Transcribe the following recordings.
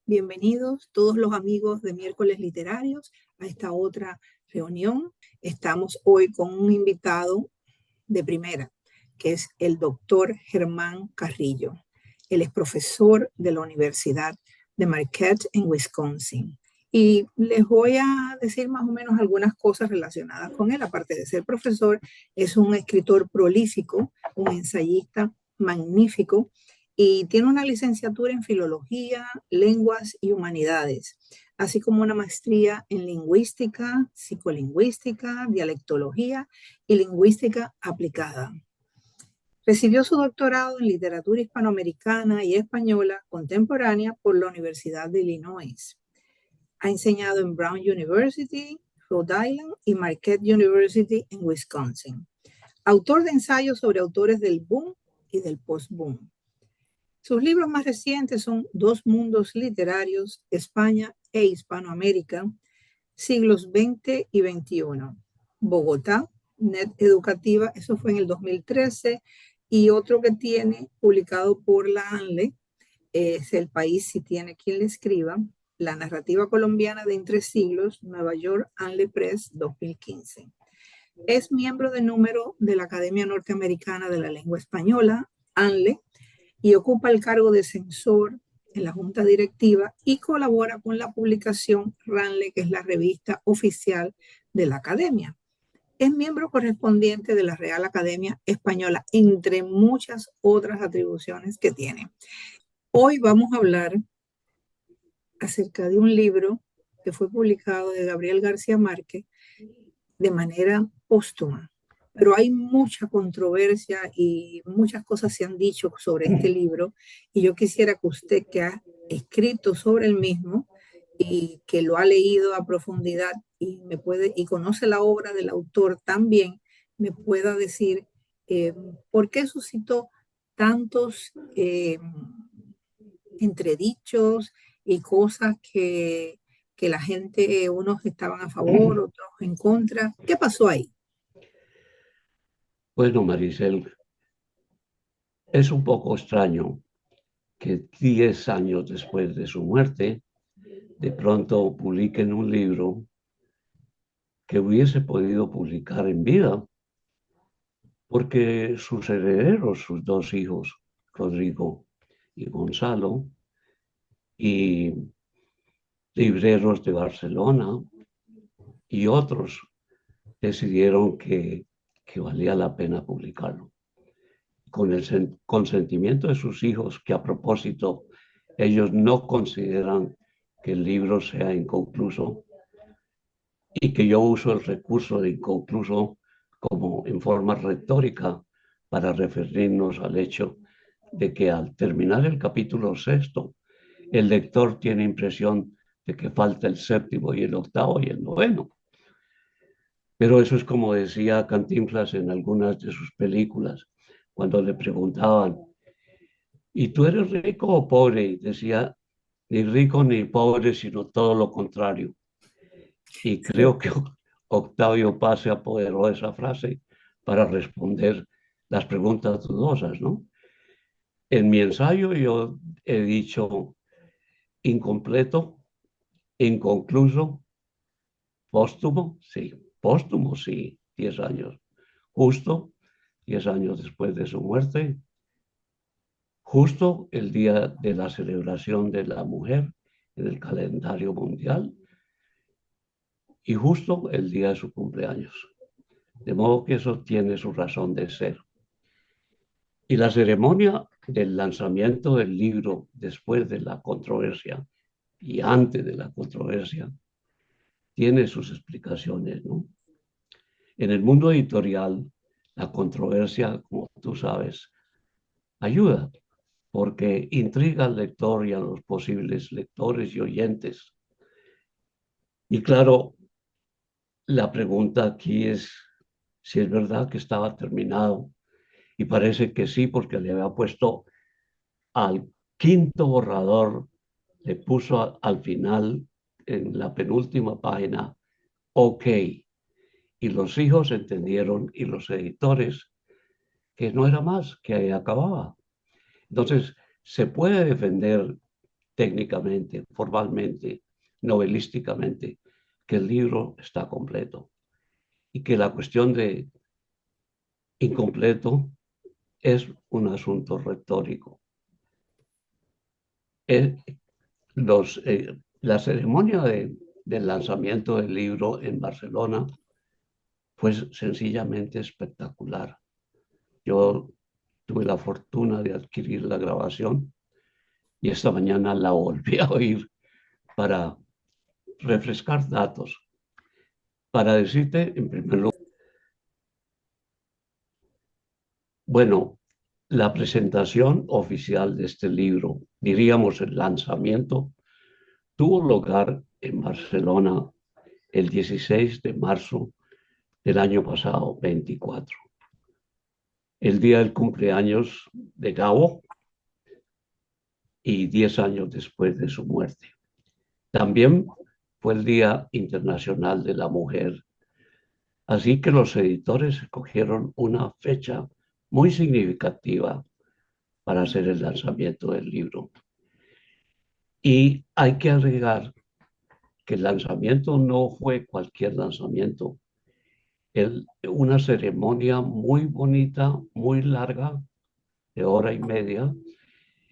Bienvenidos todos los amigos de Miércoles Literarios a esta otra reunión. Estamos hoy con un invitado de primera, que es el doctor Germán Carrillo. Él es profesor de la Universidad de Marquette en Wisconsin. Y les voy a decir más o menos algunas cosas relacionadas con él. Aparte de ser profesor, es un escritor prolífico, un ensayista magnífico, y tiene una licenciatura en Filología, Lenguas y Humanidades, así como una maestría en Lingüística, Psicolingüística, Dialectología y Lingüística Aplicada. Recibió su doctorado en Literatura Hispanoamericana y Española Contemporánea por la Universidad de Illinois. Ha enseñado en Brown University, Rhode Island y Marquette University en Wisconsin. Autor de ensayos sobre autores del boom y del post-boom. Sus libros más recientes son Dos mundos literarios, España e Hispanoamérica, siglos XX y XXI. Bogotá, Net Educativa, eso fue en el 2013, y otro que tiene publicado por la ANLE, es El País si tiene quien le escriba, La narrativa colombiana de Entre Siglos, Nueva York, ANLE Press, 2015. Es miembro de número de la Academia Norteamericana de la Lengua Española, ANLE, y ocupa el cargo de censor en la junta directiva y colabora con la publicación RANLE, que es la revista oficial de la academia. Es miembro correspondiente de la Real Academia Española, entre muchas otras atribuciones que tiene. Hoy vamos a hablar acerca de un libro que fue publicado de Gabriel García Márquez de manera póstuma. Pero hay mucha controversia y muchas cosas se han dicho sobre este libro, y yo quisiera que usted, que ha escrito sobre el mismo y que lo ha leído a profundidad y conoce la obra del autor también, me pueda decir por qué suscitó tantos entredichos y cosas que la gente, unos estaban a favor, otros en contra. ¿Qué pasó ahí? Bueno, Maricel, es un poco extraño que 10 años después de su muerte, de pronto publiquen un libro que hubiese podido publicar en vida, porque sus herederos, sus dos hijos, Rodrigo y Gonzalo, y libreros de Barcelona y otros, decidieron que valía la pena publicarlo. Con el consentimiento de sus hijos, que a propósito, ellos no consideran que el libro sea inconcluso y que yo uso el recurso de inconcluso como en forma retórica para referirnos al hecho de que al terminar el capítulo sexto, el lector tiene impresión de que falta el séptimo y el octavo y el noveno. Pero eso es como decía Cantinflas en algunas de sus películas, cuando le preguntaban, ¿y tú eres rico o pobre? Y decía, ni rico ni pobre, sino todo lo contrario. Y creo que Octavio Paz se apoderó de esa frase para responder las preguntas dudosas, ¿no? En mi ensayo yo he dicho incompleto, inconcluso, póstumo, sí, 10 años. Justo, 10 años después de su muerte, justo el día de la celebración de la mujer en el calendario mundial y justo el día de su cumpleaños. De modo que eso tiene su razón de ser. Y la ceremonia del lanzamiento del libro después de la controversia y antes de la controversia tiene sus explicaciones, ¿no? En el mundo editorial, la controversia, como tú sabes, ayuda porque intriga al lector y a los posibles lectores y oyentes. Y claro, la pregunta aquí es si es verdad que estaba terminado. Y parece que sí, porque le había puesto al quinto borrador le puso al final, en la penúltima página, OK. Y los hijos entendieron y los editores que no era más, que ahí acababa. Entonces, se puede defender técnicamente, formalmente, novelísticamente, que el libro está completo y que la cuestión de incompleto es un asunto retórico. Eh, la ceremonia del lanzamiento del libro en Barcelona fue sencillamente espectacular. Yo tuve la fortuna de adquirir la grabación y esta mañana la volví a oír para refrescar datos. Para decirte, en primer lugar, bueno, la presentación oficial de este libro, diríamos el lanzamiento, tuvo lugar en Barcelona el 16 de marzo del año pasado, 24, el día del cumpleaños de Gabo y 10 años después de su muerte. También fue el Día Internacional de la Mujer, así que los editores escogieron una fecha muy significativa para hacer el lanzamiento del libro. Y hay que agregar que el lanzamiento no fue cualquier lanzamiento, una ceremonia muy bonita, muy larga, de hora y media,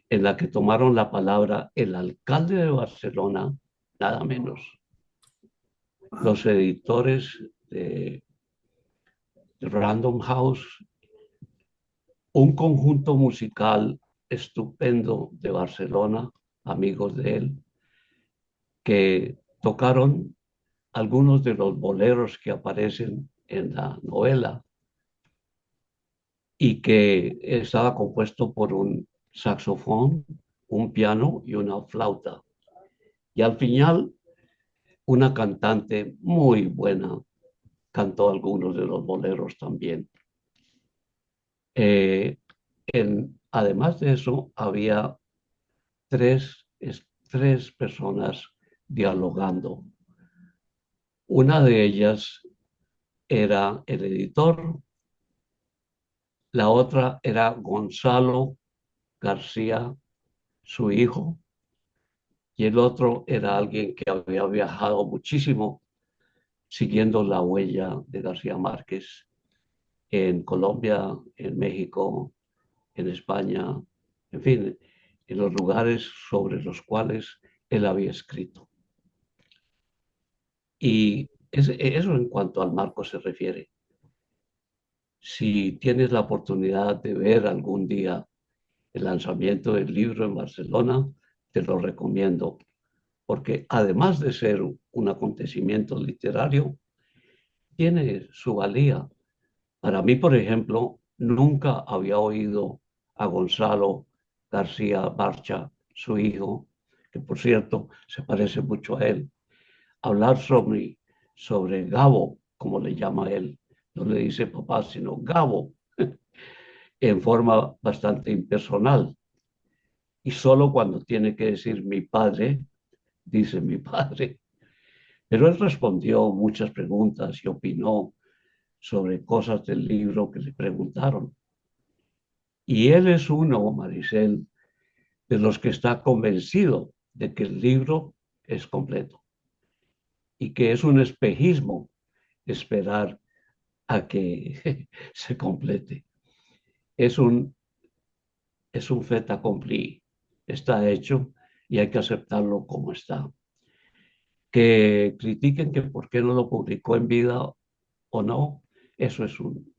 en la que tomaron la palabra el alcalde de Barcelona, nada menos, Wow. los editores de Random House, un conjunto musical estupendo de Barcelona, amigos de él, que tocaron algunos de los boleros que aparecen en la novela y que estaba compuesto por un saxofón, un piano y una flauta. Y al final, una cantante muy buena cantó algunos de los boleros también. Eh, además de eso, había tres, tres personas dialogando. Una de ellas era el editor, la otra era Gonzalo García, su hijo, y el otro era alguien que había viajado muchísimo siguiendo la huella de García Márquez en Colombia, en México, en España, en fin, en los lugares sobre los cuales él había escrito. Y eso en cuanto al marco se refiere. Si tienes la oportunidad de ver algún día el lanzamiento del libro en Barcelona, te lo recomiendo, porque además de ser un acontecimiento literario, tiene su valía. Para mí, por ejemplo, nunca había oído a Gonzalo García Barcha, su hijo, que por cierto se parece mucho a él, hablar sobre Gabo, como le llama él. No le dice papá, sino Gabo, en forma bastante impersonal. Y solo cuando tiene que decir mi padre, dice mi padre. Pero él respondió muchas preguntas y opinó sobre cosas del libro que le preguntaron. Y él es uno, Maricel, de los que está convencido de que el libro es completo y que es un espejismo esperar a que se complete. Es un, es un fait accompli, está hecho y hay que aceptarlo como está. Que critiquen que por qué no lo publicó en vida o no, eso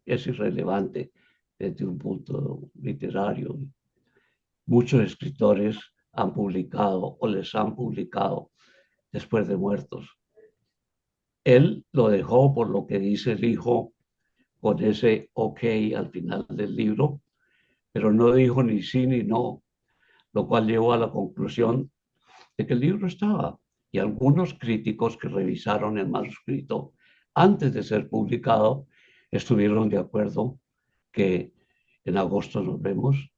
es irrelevante desde un punto literario. Muchos escritores han publicado o les han publicado después de muertos. Él lo dejó por lo que dice el hijo con ese OK al final del libro, pero no dijo ni sí ni no, lo cual llevó a la conclusión de que el libro estaba. Y algunos críticos que revisaron el manuscrito antes de ser publicado estuvieron de acuerdo que en agosto nos vemos,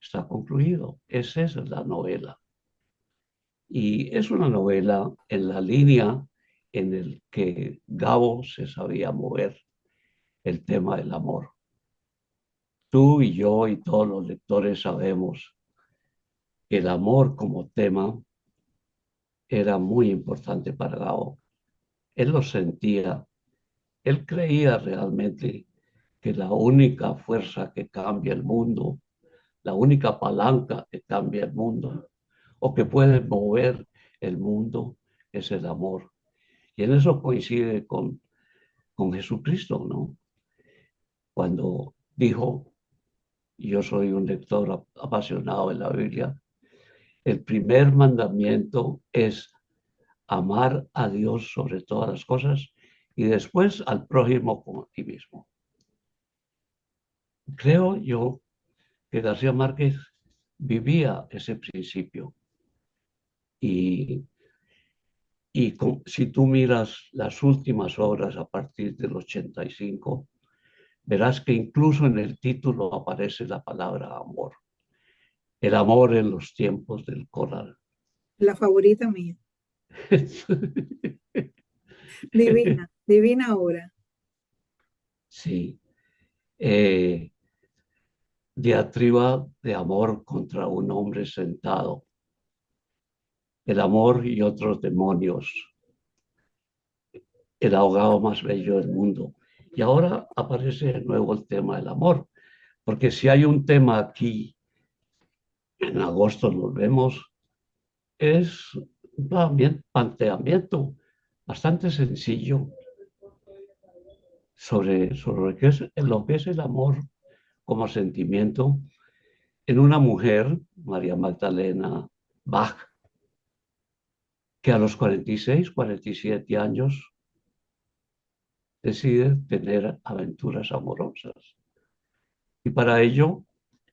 está concluido. Esa es la novela. Y es una novela en la línea en el que Gabo se sabía mover el tema del amor. Tú y yo y todos los lectores sabemos que el amor como tema era muy importante para Gabo. Él lo sentía, él creía realmente que la única fuerza que cambia el mundo, la única palanca que cambia el mundo o que puede mover el mundo es el amor. Y en eso coincide con Jesucristo, ¿no? Cuando dijo, yo soy un lector apasionado de la Biblia, el primer mandamiento es amar a Dios sobre todas las cosas y después al prójimo como a ti mismo. Creo yo que García Márquez vivía ese principio y, si tú miras las últimas obras a partir del 85, verás que incluso en el título aparece la palabra amor. El amor en los tiempos del coral. La favorita mía. Divina, divina obra. Sí. Eh, Diatriba de amor contra un hombre sentado. El amor y otros demonios. El ahogado más bello del mundo. Y ahora aparece de nuevo el tema del amor. Porque si hay un tema aquí, en agosto nos vemos, es un planteamiento bastante sencillo sobre lo que es el amor como sentimiento en una mujer, María Magdalena Bach, que a los 46, 47 años decide tener aventuras amorosas. Y para ello,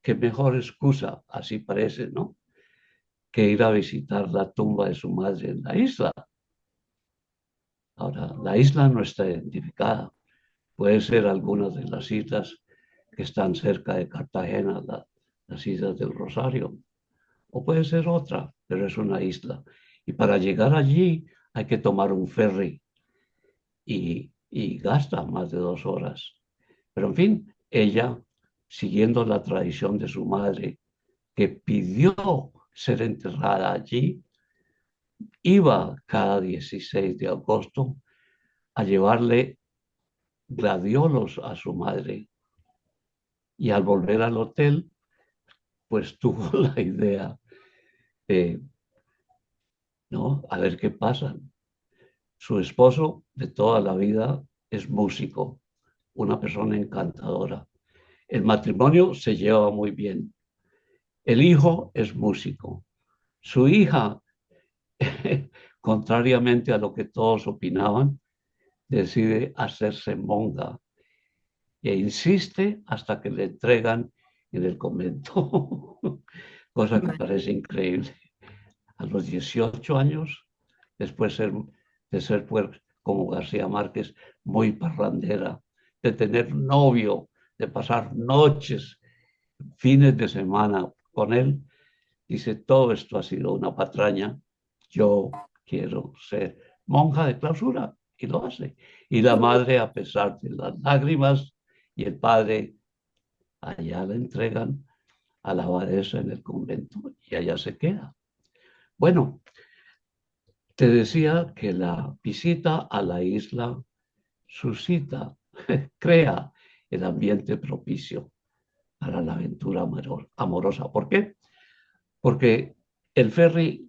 qué mejor excusa, así parece, ¿no? Que ir a visitar la tumba de su madre en la isla. Ahora, la isla no está identificada. Puede ser alguna de las islas que están cerca de Cartagena, las islas del Rosario, o puede ser otra, pero es una isla. Y para llegar allí hay que tomar un ferry y gasta más de 2 horas. Pero en fin, ella, siguiendo la tradición de su madre, que pidió ser enterrada allí, iba cada 16 de agosto a llevarle gladiolos a su madre. Y al volver al hotel, pues tuvo la idea de, ¿no? A ver qué pasa. Su esposo de toda la vida es músico, una persona encantadora. El matrimonio se lleva muy bien. El hijo es músico. Su hija, contrariamente a lo que todos opinaban, decide hacerse monja e insiste hasta que le entregan en el convento, cosa que parece increíble. A los 18 años, después de ser pues, como García Márquez, muy parrandera, de tener novio, de pasar noches, fines de semana con él, dice, todo esto ha sido una patraña, yo quiero ser monja de clausura, y lo hace. Y la madre, a pesar de las lágrimas, y el padre, allá la entregan a la abadesa en el convento, y allá se queda. Bueno, te decía que la visita a la isla suscita, crea el ambiente propicio para la aventura amorosa. ¿Por qué? Porque el ferry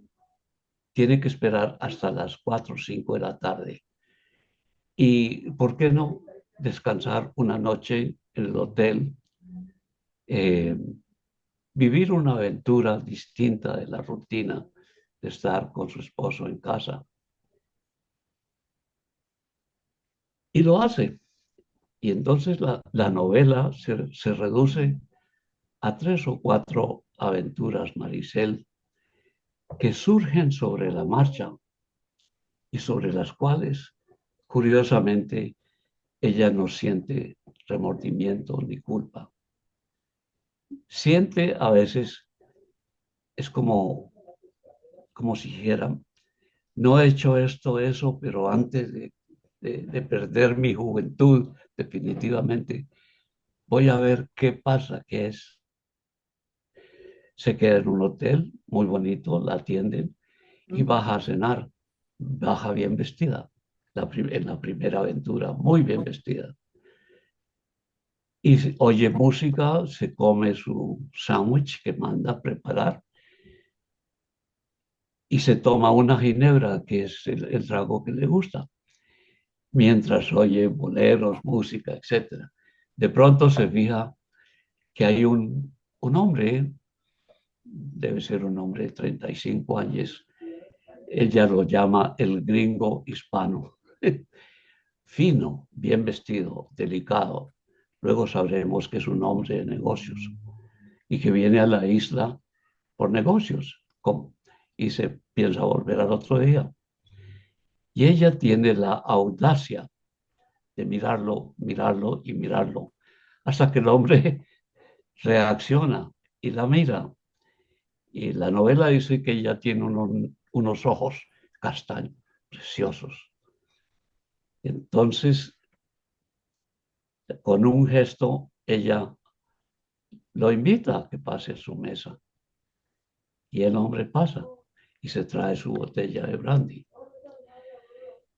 tiene que esperar hasta las 4 o 5 de la tarde. ¿Y por qué no descansar una noche en el hotel? Eh, Vivir una aventura distinta de la rutina de estar con su esposo en casa. Y lo hace. Y entonces la novela se reduce a 3 o 4 aventuras, Maricel, que surgen sobre la marcha y sobre las cuales, curiosamente, ella no siente remordimiento ni culpa. Siente a veces, es como como si dijeran, no he hecho esto, eso, pero antes de perder mi juventud, definitivamente, voy a ver qué pasa, qué es. Se queda en un hotel muy bonito, la atienden y Ujú. baja a cenar. Baja bien vestida, en la primera aventura, muy bien vestida. Y oye música, se come su sándwich que manda a preparar y se toma una ginebra, que es el trago que le gusta, mientras oye boleros, música, etcétera. De pronto se fija que hay un hombre, debe ser un hombre de 35 años, ella lo llama el gringo hispano, fino, bien vestido, delicado. Luego sabremos que es un hombre de negocios y que viene a la isla por negocios y se piensa volver al otro día. Y ella tiene la audacia de mirarlo, mirarlo y mirarlo, hasta que el hombre reacciona y la mira. Y la novela dice que ella tiene unos ojos castaños, preciosos. Entonces, con un gesto, ella lo invita a que pase a su mesa. Y el hombre pasa y se trae su botella de brandy.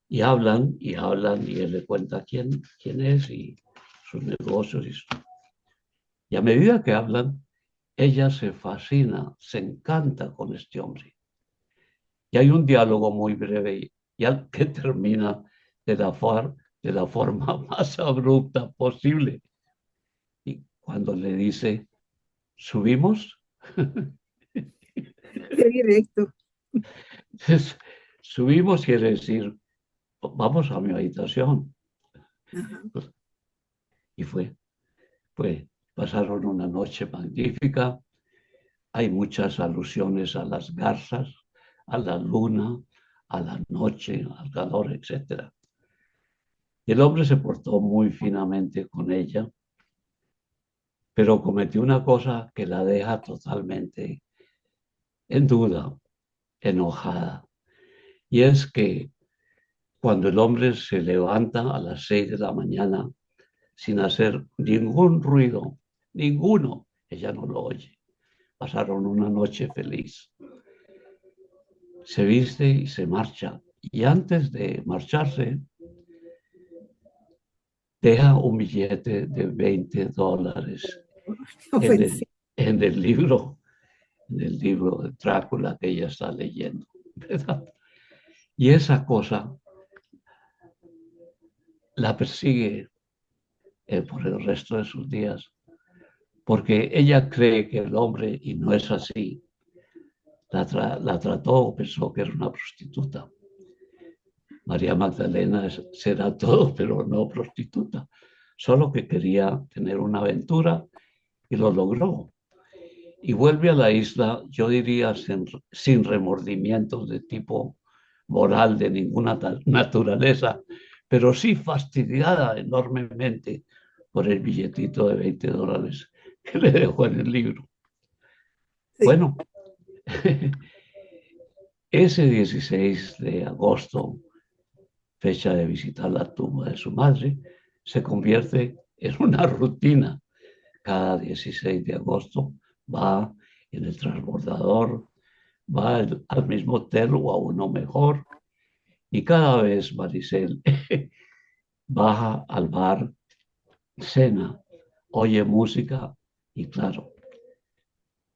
Y hablan, y él le cuenta quién es y sus negocios. Y a medida que hablan, ella se fascina, se encanta con este hombre. Y hay un diálogo muy breve y que termina de de la forma más abrupta posible. Y cuando le dice, ¿subimos? Qué directo. Subimos quiere decir, vamos a mi habitación. Ajá. Y pasaron una noche magnífica. Hay muchas alusiones a las garzas, a la luna, a la noche, al calor, etcétera. Y el hombre se portó muy finamente con ella, pero cometió una cosa que la deja totalmente en duda, enojada. Y es que cuando el hombre se levanta a las 6 de la mañana sin hacer ningún ruido, ninguno, ella no lo oye. Pasaron una noche feliz. Se viste y se marcha. Y antes de marcharse, deja un billete de $20 en Ofensivo. en el libro, en el libro de Drácula que ella está leyendo, ¿verdad? Y esa cosa la persigue por el resto de sus días, porque ella cree que el hombre, y no es así, la trató o pensó que era una prostituta. María Magdalena será todo, pero no prostituta. Solo que quería tener una aventura y lo logró. Y vuelve a la isla, yo diría, sin remordimientos de tipo moral de ninguna naturaleza, pero sí fastidiada enormemente por el billetito de $20 que le dejó en el libro. Sí. Bueno, ese 16 de agosto, fecha de visitar la tumba de su madre, se convierte en una rutina. Cada 16 de agosto va en el transbordador, va al mismo hotel o a uno mejor, y cada vez Maricel baja al bar, cena, oye música y claro,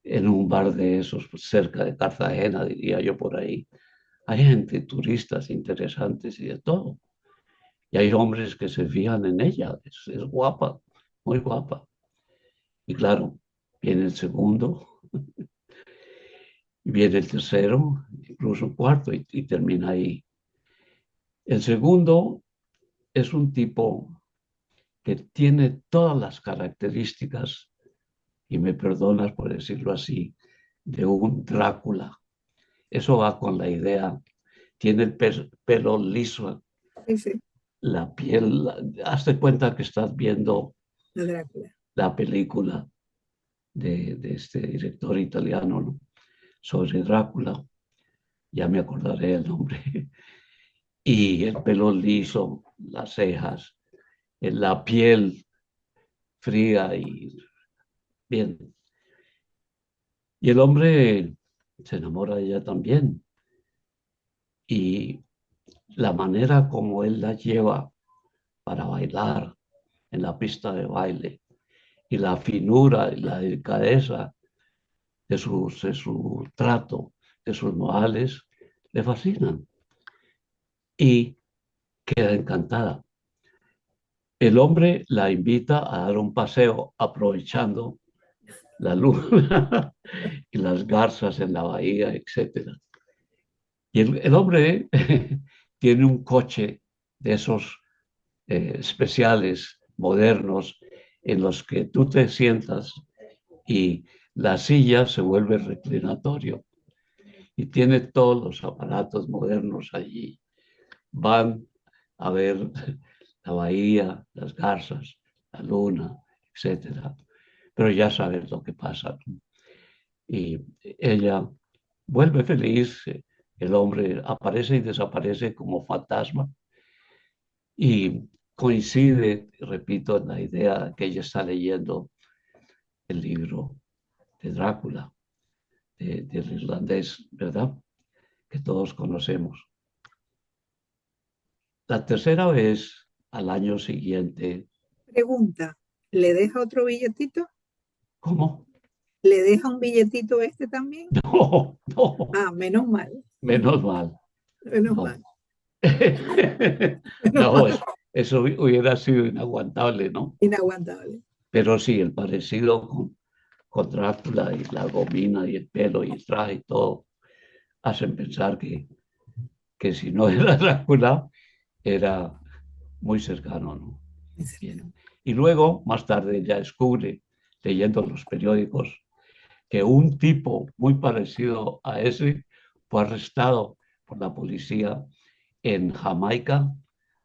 en un bar de esos cerca de Cartagena, diría yo por ahí, hay gente, turistas interesantes y de todo. Y hay hombres que se fijan en ella, es guapa, muy guapa. Y claro, viene el segundo, y viene el tercero, incluso un cuarto, y termina ahí. El segundo es un tipo que tiene todas las características, y me perdonas por decirlo así, de un Drácula. Eso va con la idea. Tiene el pelo liso, Sí, sí. la piel. Hazte cuenta que estás viendo La Drácula. la película de este director italiano, ¿no? Sobre Drácula. ya me acordaré el nombre, y el pelo liso, las cejas, la piel fría y bien. Y el hombre se enamora de ella también. Y la manera como él la lleva para bailar en la pista de baile y la finura y la delicadeza de su trato, de sus modales, le fascinan y queda encantada. El hombre la invita a dar un paseo aprovechando la luna y las garzas en la bahía, etcétera. Y el hombre tiene un coche de esos especiales, modernos, en los que tú te sientas y la silla se vuelve reclinatorio y tiene todos los aparatos modernos allí. Van a ver la bahía, las garzas, la luna, etcétera. Pero ya sabes lo que pasa. Y ella vuelve feliz, el hombre aparece y desaparece como fantasma y coincide, repito, en la idea que ella está leyendo el libro de Drácula, del irlandés, ¿verdad? Que todos conocemos. La tercera vez, al año siguiente, Pregunta, ¿le deja otro billetito? ¿cómo? ¿Le deja un billetito este también? No, no, Ah, menos mal, menos mal, menos no. mal, menos No, mal. eso hubiera sido inaguantable, ¿no? Inaguantable. Pero sí, el parecido con Drácula y la gomina y el pelo y el traje y todo hacen pensar que si no era Drácula, era muy cercano, ¿no? Bien. Y luego, más tarde, ya descubre, leyendo los periódicos, que un tipo muy parecido a ese fue arrestado por la policía en Jamaica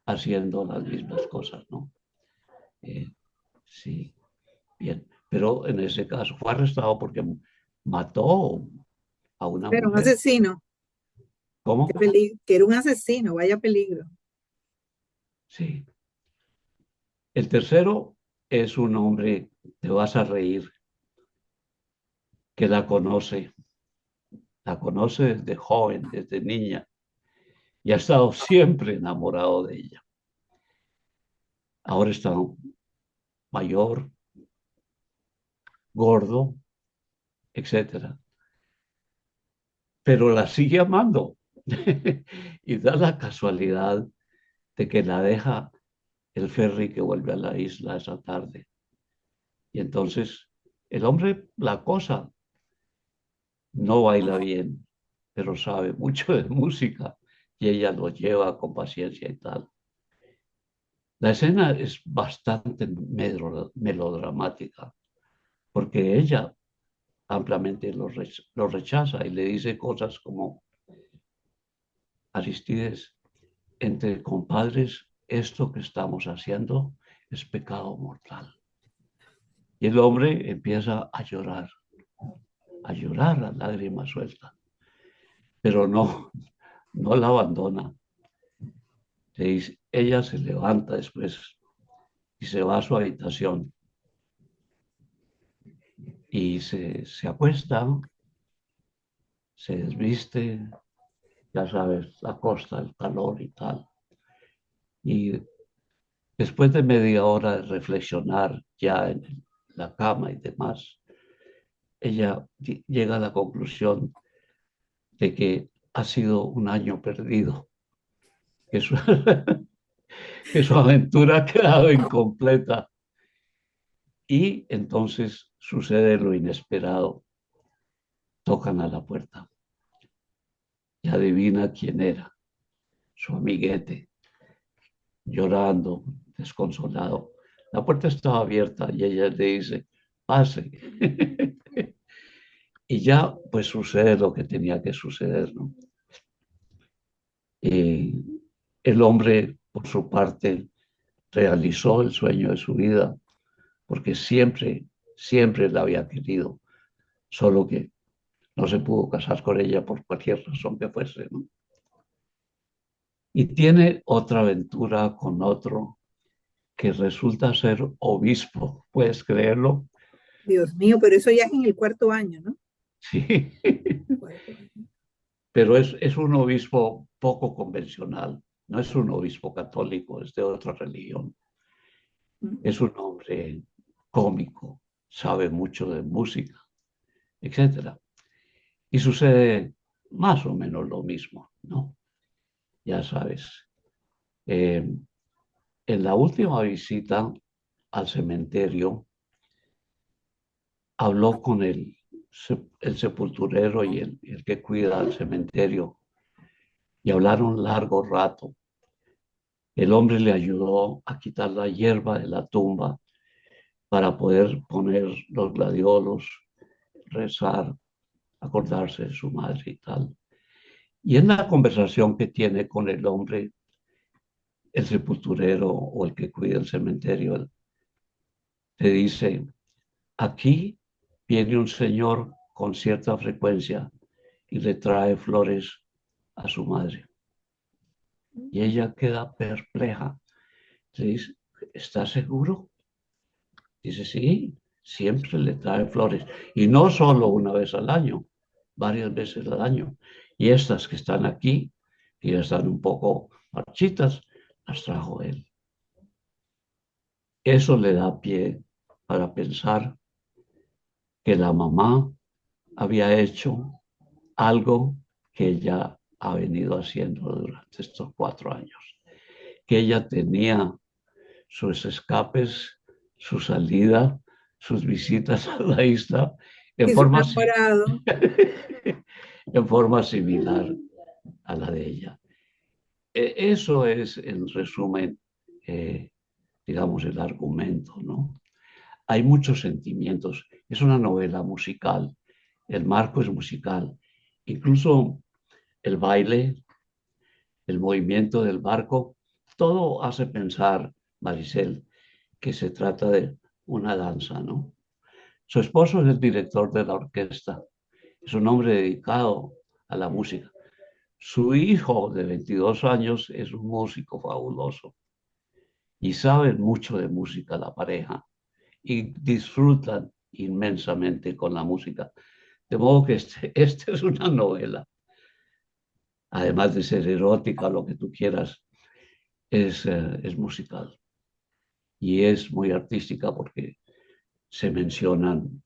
haciendo las mismas cosas, ¿no? Eh, sí, bien. Pero en ese caso fue arrestado porque mató a una Pero un mujer. asesino, ¿Cómo? que era un asesino, vaya peligro. Sí. El tercero es un hombre, te vas a reír, que la conoce desde joven, desde niña, y ha estado siempre enamorado de ella. Ahora está mayor, gordo, etcétera, pero la sigue amando. Y da la casualidad de que la deja el ferry que vuelve a la isla esa tarde. Y entonces el hombre la cosa, no baila bien, pero sabe mucho de música y ella lo lleva con paciencia y tal. La escena es bastante melodramática porque ella ampliamente lo rechaza y le dice cosas como: Aristides, entre compadres, esto que estamos haciendo es pecado mortal. Y el hombre empieza a llorar a lágrimas sueltas, pero no, no la abandona. Ella se levanta después y se va a su habitación y se acuesta, se desviste, ya sabes, la costa, el calor y tal. Y después de media hora de reflexionar ya en la cama y demás, ella llega a la conclusión de que ha sido un año perdido, que su, que su aventura ha quedado incompleta. Y entonces sucede lo inesperado. Tocan a la puerta y adivina quién era, su amiguete, llorando, desconsolado. La puerta estaba abierta y ella le dice: pase. Y ya pues sucede lo que tenía que suceder, ¿no? Y el hombre, por su parte, realizó el sueño de su vida, porque siempre, siempre la había querido, solo que no se pudo casar con ella por cualquier razón que fuese, ¿no? Y tiene otra aventura con otro que resulta ser obispo, ¿puedes creerlo? Dios mío, pero eso ya es en el cuarto año, ¿no? Sí, Cuarto año. pero es un obispo poco convencional, no es un obispo católico, es de otra religión. Mm. Es un hombre cómico, sabe mucho de música, etcétera. Y sucede más o menos lo mismo, ¿no? Ya sabes. Eh, en la última visita al cementerio, habló con el sepulturero y el que cuida el cementerio y hablaron largo rato. El hombre le ayudó a quitar la hierba de la tumba para poder poner los gladiolos, rezar, acordarse de su madre y tal. Y en la conversación que tiene con el hombre, el sepulturero o el que cuida el cementerio, le dice, aquí viene un señor con cierta frecuencia y le trae flores a su madre. Y ella queda perpleja. Le dice, ¿estás seguro? Dice, sí, siempre le trae flores. Y no solo una vez al año, varias veces al año. Y estas que están aquí, que ya están un poco marchitas, las trajo él. Eso le da pie para pensar que la mamá había hecho algo que ella ha venido haciendo durante estos 4 años, que ella tenía sus escapes, su salida, sus visitas a la isla en Y su forma, enamorado. en forma similar a la de ella. Eso es, en resumen, eh, digamos, el argumento, ¿no? Hay muchos sentimientos. Es una novela musical. El marco es musical. Incluso el baile, el movimiento del barco, todo hace pensar, Maricel, que se trata de una danza, ¿no? Su esposo es el director de la orquesta, es un hombre dedicado a la música. Su hijo de 22 años es un músico fabuloso y saben mucho de música la pareja y disfrutan inmensamente con la música. De modo que este es una novela, además de ser erótica, lo que tú quieras, es musical y es muy artística porque se mencionan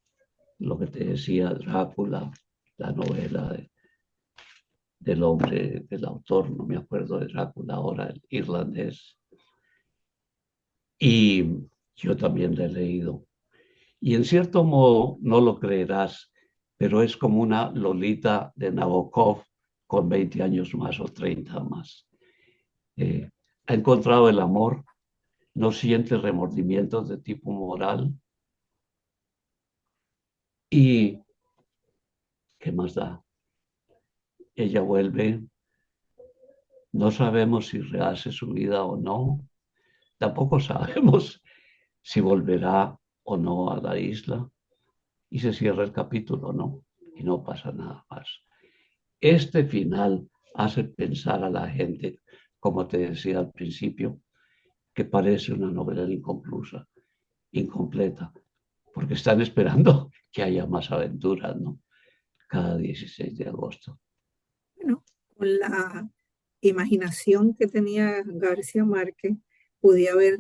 lo que te decía Drácula, la novela del hombre, del autor, no me acuerdo de Drácula ahora, el irlandés, y yo también la he leído. Y en cierto modo, no lo creerás, pero es como una Lolita de Nabokov con 20 años más o 30 más. Eh, ha encontrado el amor, no siente remordimientos de tipo moral y ¿qué más da? Ella vuelve, no sabemos si rehace su vida o no, tampoco sabemos si volverá o no a la isla y se cierra el capítulo, ¿no? Y no pasa nada más. Este final hace pensar a la gente, como te decía al principio, que parece una novela inconclusa, incompleta, porque están esperando que haya más aventuras, ¿no? Cada 16 de agosto. Bueno, con la imaginación que tenía García Márquez, podía haber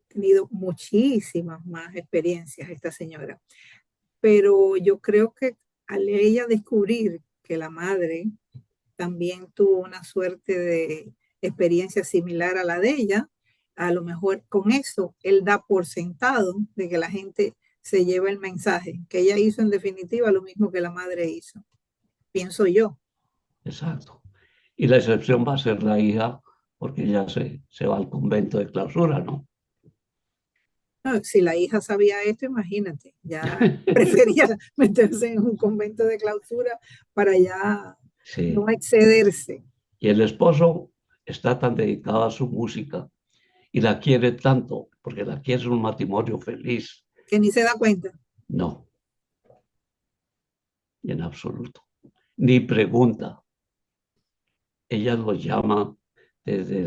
tenido muchísimas más experiencias esta señora. Pero yo creo que al ella descubrir que la madre también tuvo una suerte de experiencia similar a la de ella, a lo mejor con eso él da por sentado de que la gente se lleva el mensaje, que ella hizo en definitiva lo mismo que la madre hizo, pienso yo. Exacto. Y la excepción va a ser la hija, porque ya se va al convento de clausura, ¿no? No, si la hija sabía esto, imagínate, ya prefería meterse en un convento de clausura para ya no Sí. excederse, Y el esposo está tan dedicado a su música y la quiere tanto, porque la quiere un matrimonio feliz. que ni se da cuenta. No, en absoluto. Ni pregunta. Ella lo llama desde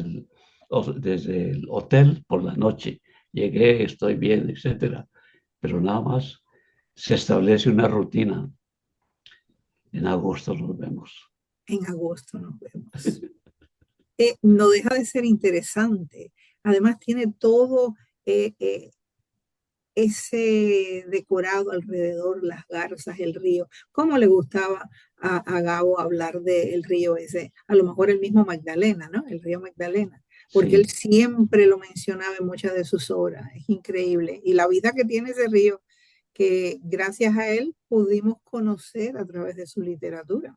el hotel por la noche. Llegué, estoy bien, etcétera. Pero nada más se establece una rutina. En agosto nos vemos. En agosto nos vemos. No deja de ser interesante. Además tiene todo ese decorado alrededor, las garzas, el río. ¿Cómo le gustaba a Gabo hablar del río ese? A lo mejor el mismo Magdalena, ¿no? El río Magdalena, porque él Sí, siempre lo mencionaba en muchas de sus obras. Es increíble. Y la vida que tiene ese río, que gracias a él pudimos conocer a través de su literatura,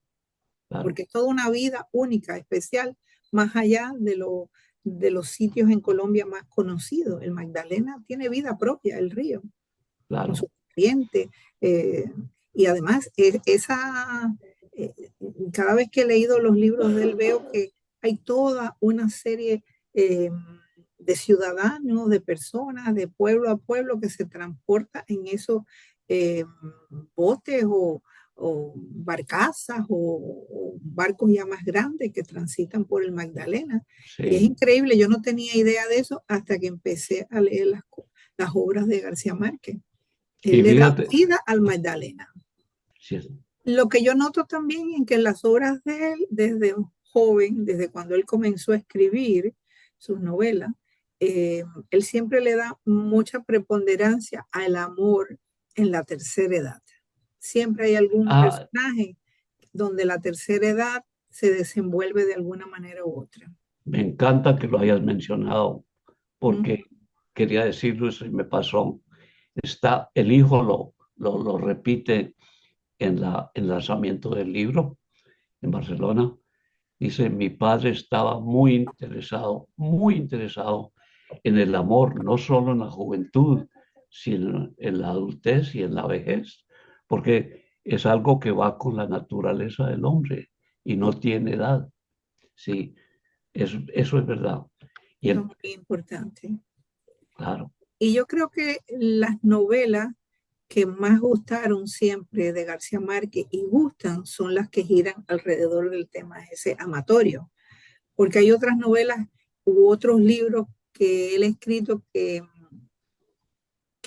claro, porque es toda una vida única, especial, más allá de los sitios en Colombia más conocidos. El Magdalena tiene vida propia, el río, con su claro. corriente. eh, y además, eh, cada vez que he leído los libros de él, veo que hay toda una serie eh, de ciudadanos, de personas, de pueblo a pueblo, que se transporta en esos eh, botes o barcazas o barcos ya más grandes que transitan por el Magdalena. Y es Sí, increíble, yo no tenía idea de eso hasta que empecé a leer las obras de García Márquez. Él y le da fíjate, vida al Magdalena. sí, Lo que yo noto también es que en las obras de él, desde joven, desde cuando él comenzó a escribir sus novelas, él siempre le da mucha preponderancia al amor en la tercera edad. Siempre hay algún ah, personaje donde la tercera edad se desenvuelve de alguna manera u otra. me encanta que lo hayas mencionado, Ujú, porque quería decirlo y se me pasó. Está, el hijo lo repite en el lanzamiento del libro en Barcelona. Dice, mi padre estaba muy interesado en el amor, no solo en la juventud, sino en la adultez y en la vejez, porque es algo que va con la naturaleza del hombre y no tiene edad. Sí, eso es verdad. Y eso es él, muy importante. claro, Y yo creo que las novelas que más gustaron siempre de García Márquez y gustan son las que giran alrededor del tema ese amatorio, porque hay otras novelas u otros libros que él ha escrito que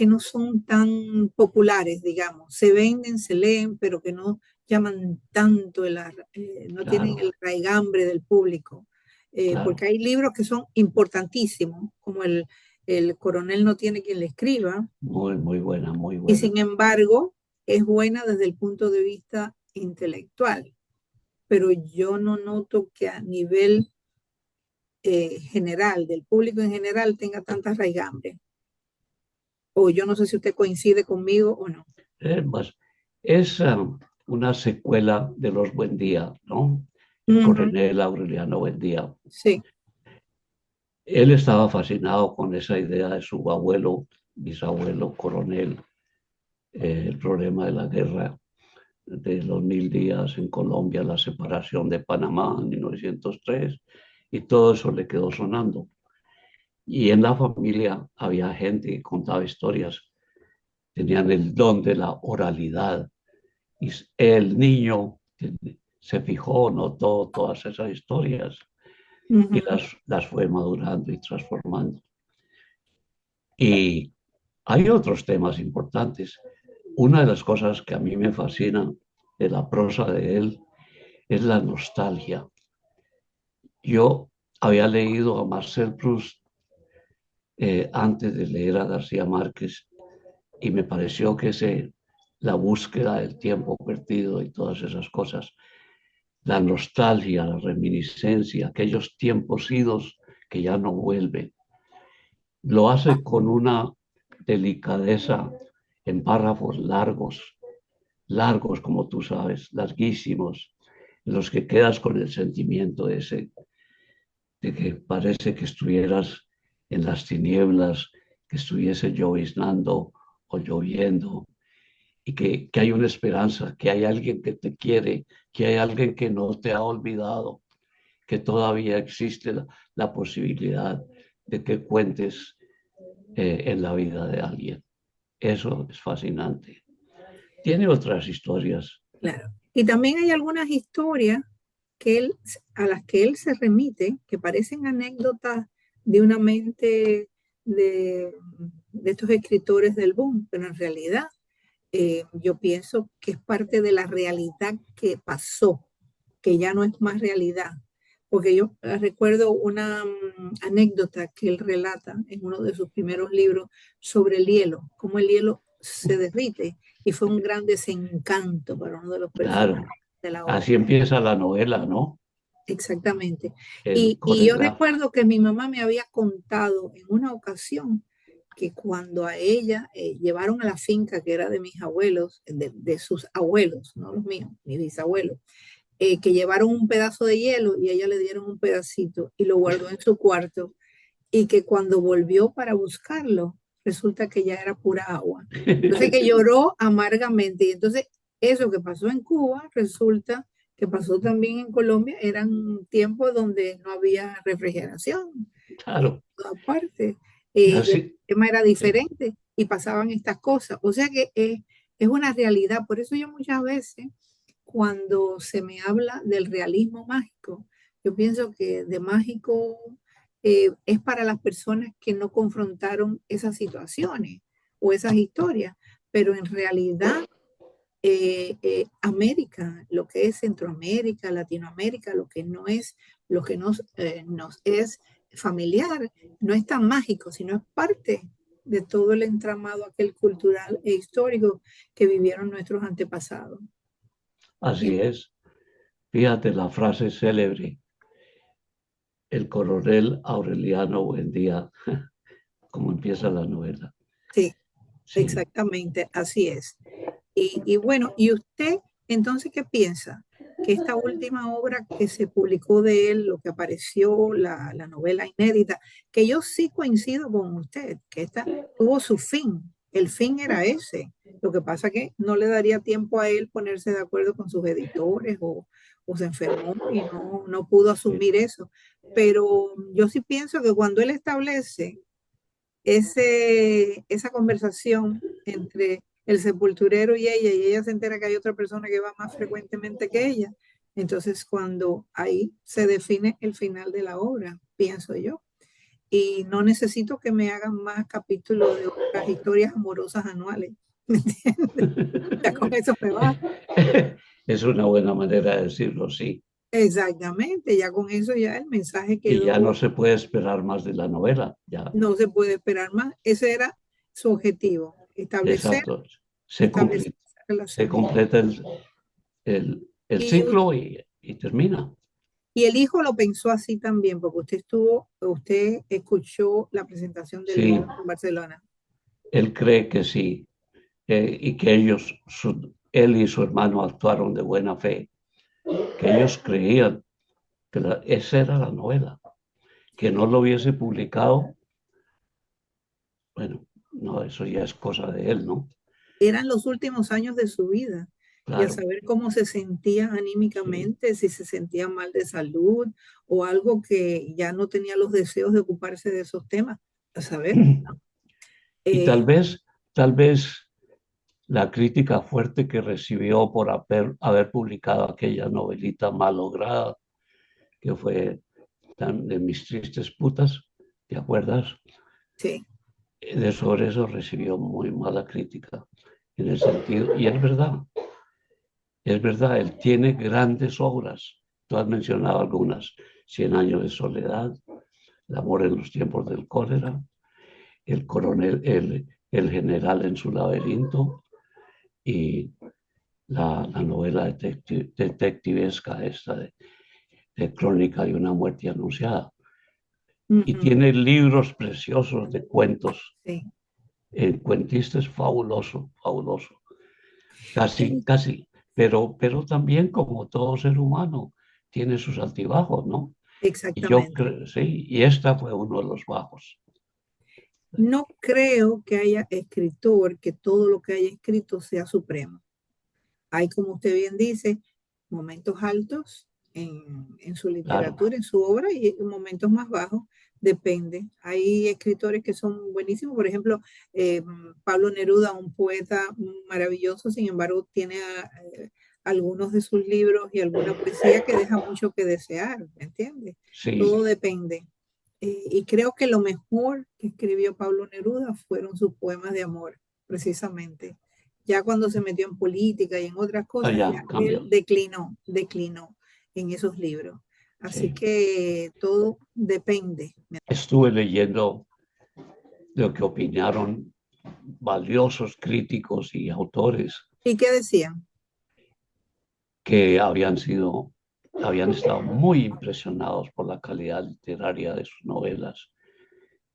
no son tan populares, digamos. Se venden, se leen, pero que no llaman tanto, no tienen el claro, raigambre del público. Porque claro. hay libros que son importantísimos, como el Coronel no tiene quien le escriba, Muy, muy buena, muy y buena. sin embargo es buena desde el punto de vista intelectual. Pero yo no noto que a nivel general, del público en general, tenga tanta raigambre. O yo no sé si usted coincide conmigo o no. Es una secuela de Los Buendía, ¿no? El Ujú, coronel Aureliano Buendía. sí. Él estaba fascinado con esa idea de su abuelo, bisabuelo coronel, el problema de la guerra de los 1000 días en Colombia, la separación de Panamá en 1903, y todo eso le quedó sonando. Y en la familia había gente que contaba historias, tenían el don de la oralidad, y el niño se fijó, notó todas esas historias y Ujú. las fue madurando y transformando. Y hay otros temas importantes. Una de las cosas que a mí me fascina de la prosa de él es la nostalgia. Yo había leído a Marcel Proust antes de leer a García Márquez y me pareció que la búsqueda del tiempo perdido y todas esas cosas, la nostalgia, la reminiscencia, aquellos tiempos idos que ya no vuelven, lo hace con una delicadeza en párrafos largos, largos como tú sabes, larguísimos, en los que quedas con el sentimiento ese de que parece que estuvieras en las tinieblas, que estuviese lloviznando o lloviendo, y que hay una esperanza, que hay alguien que te quiere, que hay alguien que no te ha olvidado, que todavía existe la posibilidad de que cuentes en la vida de alguien. Eso es fascinante. Tiene otras historias Claro. Y también hay algunas historias que a las que él se remite, que parecen anécdotas de una mente de estos escritores del boom, pero en realidad yo pienso que es parte de la realidad que pasó, que ya no es más realidad. Porque yo recuerdo una anécdota que él relata en uno de sus primeros libros sobre el hielo, cómo el hielo se derrite, y fue un gran desencanto para uno de los personajes Claro, de la obra. así empieza la novela, ¿no? Exactamente. Con Y el yo gas. recuerdo que mi mamá me había contado en una ocasión que cuando a ella llevaron a la finca que era de mis abuelos, de sus abuelos, no los míos, mis bisabuelos, que llevaron un pedazo de hielo y a ella le dieron un pedacito y lo guardó en su cuarto, y que cuando volvió para buscarlo, resulta que ya era pura agua. Entonces que lloró amargamente, y entonces eso que pasó en Cuba resulta que pasó también en Colombia. Eran tiempos donde no había refrigeración en Claro, todas partes, y y el así, tema era eh, diferente y pasaban estas cosas. O sea que es una realidad. Por eso yo muchas veces, cuando se me habla del realismo mágico, yo pienso que de mágico es para las personas que no confrontaron esas situaciones o esas historias, pero en realidad América, lo que es Centroamérica, Latinoamérica, lo que nos es familiar, no es tan mágico, sino es parte de todo el entramado aquel cultural e histórico que vivieron nuestros antepasados. así es. Fíjate la frase célebre, el coronel Aureliano Buendía, como empieza la novela. Sí, Sí, exactamente, así es. Y bueno, ¿y usted entonces qué piensa? Que esta última obra que se publicó de él, lo que apareció, la novela inédita, que yo sí coincido con usted, que esta tuvo su fin, el fin era ese. Lo que pasa que no le daría tiempo a él ponerse de acuerdo con sus editores, o se enfermó y no pudo sí, asumir eso. Pero yo sí pienso que cuando él establece esa conversación entre el sepulturero y ella se entera que hay otra persona que va más frecuentemente que ella, entonces cuando ahí se define el final de la obra, pienso yo. Y no necesito que me hagan más capítulos de otras historias amorosas anuales. ¿Me entiendes? Ya con eso me va. es una buena manera de decirlo, sí. Exactamente, ya con eso ya el mensaje Y ya quedó. no se puede esperar más de la novela, ya, No se puede esperar más. Ese era su objetivo, exacto. Se establecer cumple, esa se relación. completa el Y, ciclo y termina. y el hijo lo pensó así también, porque usted escuchó la presentación del Sí, libro en Barcelona. él cree que sí, y que él y su hermano actuaron de buena fe, que ellos creían que esa era la novela, que no lo hubiese publicado, bueno, no, eso ya es cosa de él, ¿no? Eran los últimos años de su vida, y a Claro, saber cómo se sentía sí. anímicamente, si se sentía mal de salud o algo que ya no tenía los deseos de ocuparse de esos temas, a saber. Y Eh, tal vez la crítica fuerte que recibió por haber publicado aquella novelita malograda, que fue de mis tristes putas, ¿te acuerdas? sí, Sobre eso recibió muy mala crítica, en el sentido, y es verdad, él tiene grandes obras, tú has mencionado algunas, Cien años de soledad, El amor en los tiempos del cólera, el general en su laberinto, y la novela detectivesca esta de Crónica de una muerte anunciada. Y ujú, tiene libros preciosos de cuentos. sí. El cuentista es fabuloso, fabuloso. Casi, Sí, casi. Pero también, como todo ser humano, tiene sus altibajos, ¿no? Y yo exactamente. creo, sí, y esta fue uno de los bajos. No creo que haya escritor que todo lo que haya escrito sea supremo. Hay, como usted bien dice, momentos altos en su Claro. literatura, en su obra, y momentos más bajos, depende. Hay escritores que son buenísimos, por ejemplo, Pablo Neruda, un poeta maravilloso, sin embargo, tiene algunos de sus libros y alguna poesía que deja mucho que desear, ¿me entiendes? Sí, Todo depende. Y creo que lo mejor que escribió Pablo Neruda fueron sus poemas de amor, precisamente. Ya cuando se metió en política y en otras cosas, allá ya él cambió. declinó en esos libros. Así Sí. que todo depende. Estuve leyendo lo que opinaron valiosos críticos y autores ¿Y qué decían? que habían estado muy impresionados por la calidad literaria de sus novelas.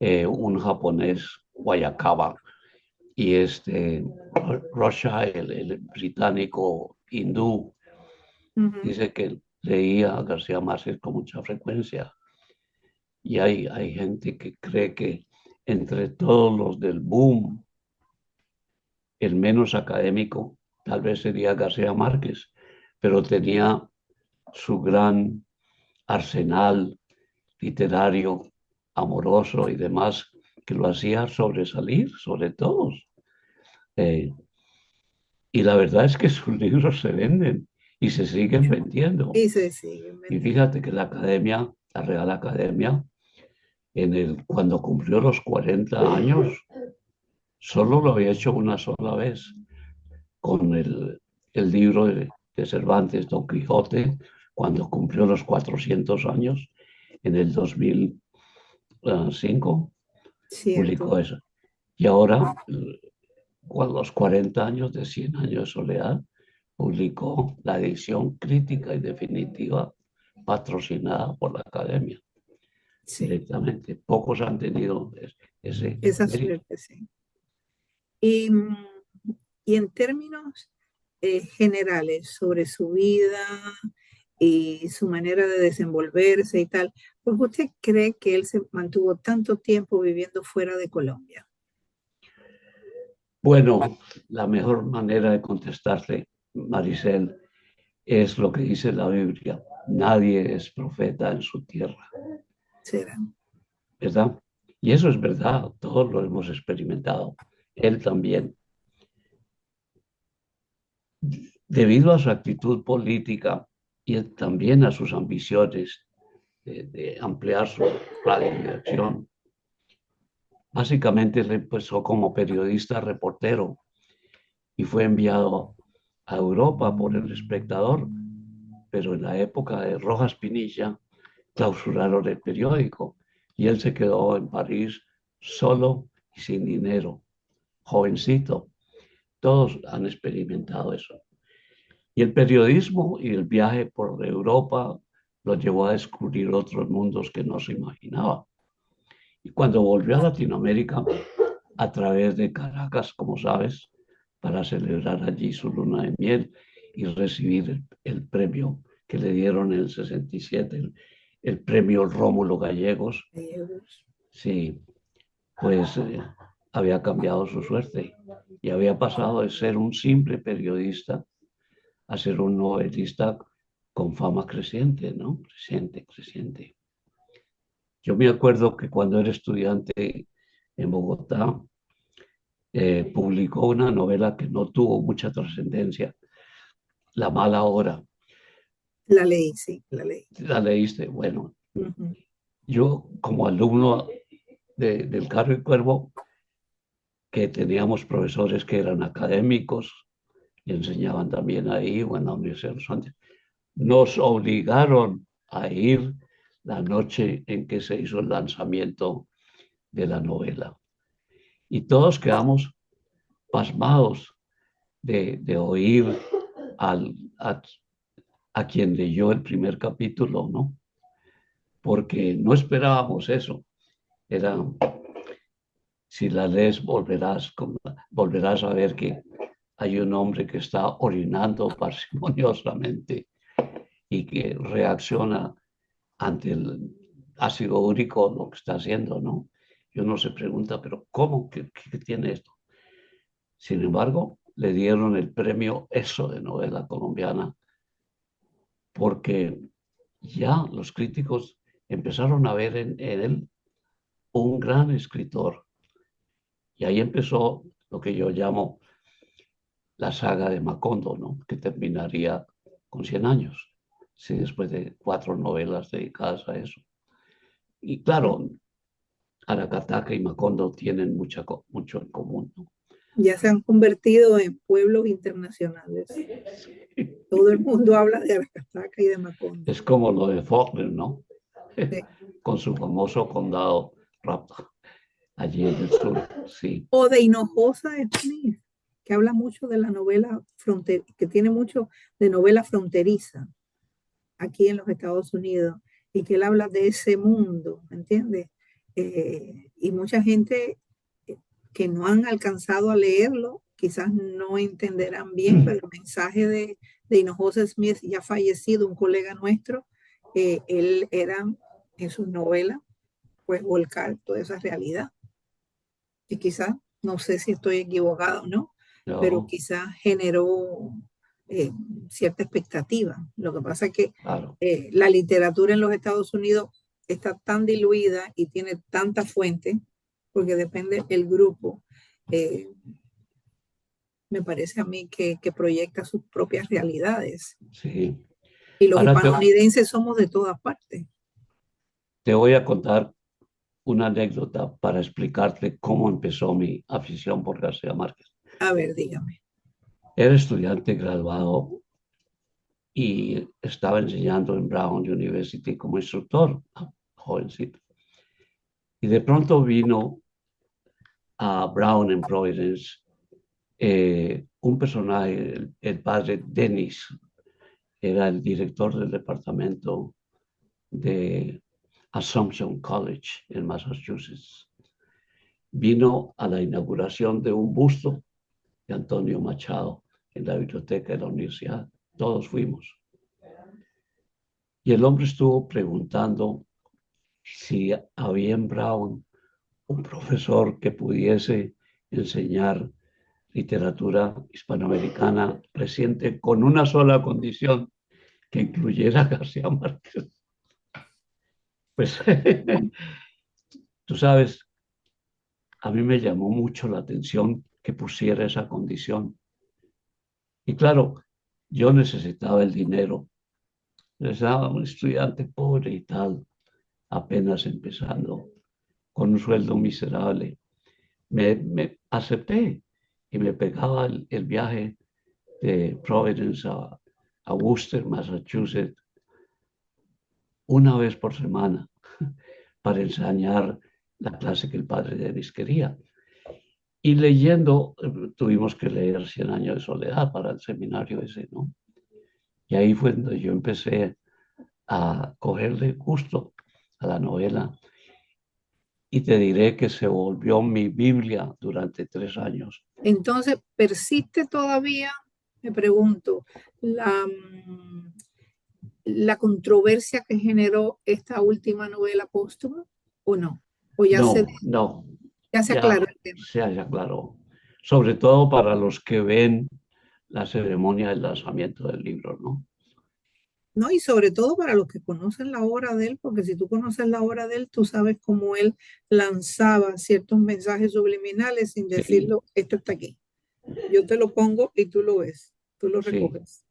Un japonés, Wayakawa, y Russia, el británico hindú, Ujú. dice que leía a García Márquez con mucha frecuencia. Y hay gente que cree que entre todos los del boom, el menos académico tal vez sería García Márquez, pero tenía su gran arsenal literario, amoroso y demás, que lo hacía sobresalir sobre todos. Eh, y la verdad es que sus libros se venden y se siguen vendiendo. Y se siguen Y vendiendo. fíjate que la academia, la Real Academia, cuando cumplió los 40 años, solo lo había hecho una sola vez, con el libro de Cervantes, Don Quijote, cuando cumplió los 400 años, en el 2005, Cierto. publicó eso. Y ahora, con los 40 años de 100 años de soledad, publicó la edición crítica y definitiva patrocinada por la Academia Sí, directamente. Pocos han tenido ese esa mérito. suerte, sí. Y, y en términos generales sobre su vida y su manera de desenvolverse y tal, pues usted cree que él se mantuvo tanto tiempo viviendo fuera de Colombia. Bueno, la mejor manera de contestarte, Maricel, es lo que dice la Biblia. Nadie es profeta en su tierra, ¿Será? ¿verdad? Y eso es verdad, todos lo hemos experimentado. Él también. Debido a su actitud política y también a sus ambiciones de ampliar su radio de acción, básicamente él empezó como periodista reportero y fue enviado a Europa por el espectador, pero en la época de Rojas Pinilla clausuraron el periódico y él se quedó en París solo y sin dinero, jovencito. Todos han experimentado eso. Y el periodismo y el viaje por Europa lo llevó a descubrir otros mundos que no se imaginaba. Y cuando volvió a Latinoamérica, a través de Caracas, como sabes, para celebrar allí su luna de miel y recibir el premio que le dieron en el 67, el premio Rómulo Gallegos, sí, pues había cambiado su suerte y había pasado de ser un simple periodista a ser un novelista con fama creciente, ¿no? Creciente, creciente. Yo me acuerdo que cuando era estudiante en Bogotá, publicó una novela que no tuvo mucha trascendencia, La mala hora. La ley, sí, la ley. ¿La leíste? Bueno, Ujú. yo como alumno del Carro y Cuervo, que teníamos profesores que eran académicos y enseñaban también ahí o en la Universidad de los Andes, nos obligaron a ir la noche en que se hizo el lanzamiento de la novela. Y todos quedamos pasmados de oír al, a, a quien leyó el primer capítulo, ¿no? Porque no esperábamos eso. Era, si la lees, volverás a ver que hay un hombre que está orinando parsimoniosamente y que reacciona ante el ácido úrico lo que está haciendo, ¿no? Y uno se pregunta, pero ¿cómo? ¿Qué tiene esto? Sin embargo, le dieron el premio ESO de novela colombiana porque ya los críticos empezaron a ver en él un gran escritor. Y ahí empezó lo que yo llamo la saga de Macondo, ¿no? Que terminaría con 100 años, sí, después de 4 novelas dedicadas a eso. Y claro, Aracataca y Macondo tienen mucho en común, ¿no? Ya se han convertido en pueblos internacionales. Todo el mundo habla de Aracataca y de Macondo. Es como lo de Faulkner, ¿no? Sí. Con su famoso condado Rapta, allí en el sur, sí, O de Hinojosa Smith, que habla mucho de la novela que tiene mucho de novela fronteriza aquí en los Estados Unidos, y que él habla de ese mundo, ¿me entiendes? Y mucha gente que no han alcanzado a leerlo, quizás no entenderán bien, pero el mensaje de Hinojosa Smith, ya fallecido, un colega nuestro, él era en sus novelas, pues volcar toda esa realidad. Y quizás, no sé si estoy equivocado o no, pero no, quizás generó eh, cierta expectativa. Lo que pasa es que claro, la literatura en los Estados Unidos está tan diluida y tiene tantas fuentes, porque depende del grupo. eh, Me parece a mí que proyecta sus propias realidades. sí. Y los Ahora hispanoamericanos somos de todas partes. te voy a contar una anécdota para explicarte cómo empezó mi afición por García Márquez. A ver, dígame. Era estudiante graduado y estaba enseñando en Brown University como instructor, jovencito. Y de pronto vino a Brown en Providence un personaje, el padre Dennis, era el director del departamento de Assumption College en Massachusetts. Vino a la inauguración de un busto de Antonio Machado en la biblioteca de la universidad. Todos fuimos. Y el hombre estuvo preguntando si había en Brown un profesor que pudiese enseñar literatura hispanoamericana reciente con una sola condición, que incluyera a García Márquez. Pues tú sabes, a mí me llamó mucho la atención que pusiera esa condición. Y claro, yo necesitaba el dinero. Estaba un estudiante pobre y tal, apenas empezando, con un sueldo miserable. Me acepté y me pegaba el viaje de Providence a Worcester, Massachusetts, una vez por semana para enseñar la clase que el padre Denis quería. Y leyendo, tuvimos que leer Cien años de soledad para el seminario ese, ¿no? Y ahí fue donde yo empecé a cogerle gusto a la novela. Y te diré que se volvió mi Biblia durante 3 años. Entonces, ¿persiste todavía, me pregunto, la controversia que generó esta última novela póstuma o no? ¿O No, no, ya se aclaró ya el tema? se haya claro. Sobre todo para los que ven la ceremonia del lanzamiento del libro, ¿no? No, y sobre todo para los que conocen la obra de él, porque si tú conoces la obra de él, tú sabes cómo él lanzaba ciertos mensajes subliminales sin Sí, decirlo, esto está aquí. Yo te lo pongo y tú lo ves, tú lo sí. recoges.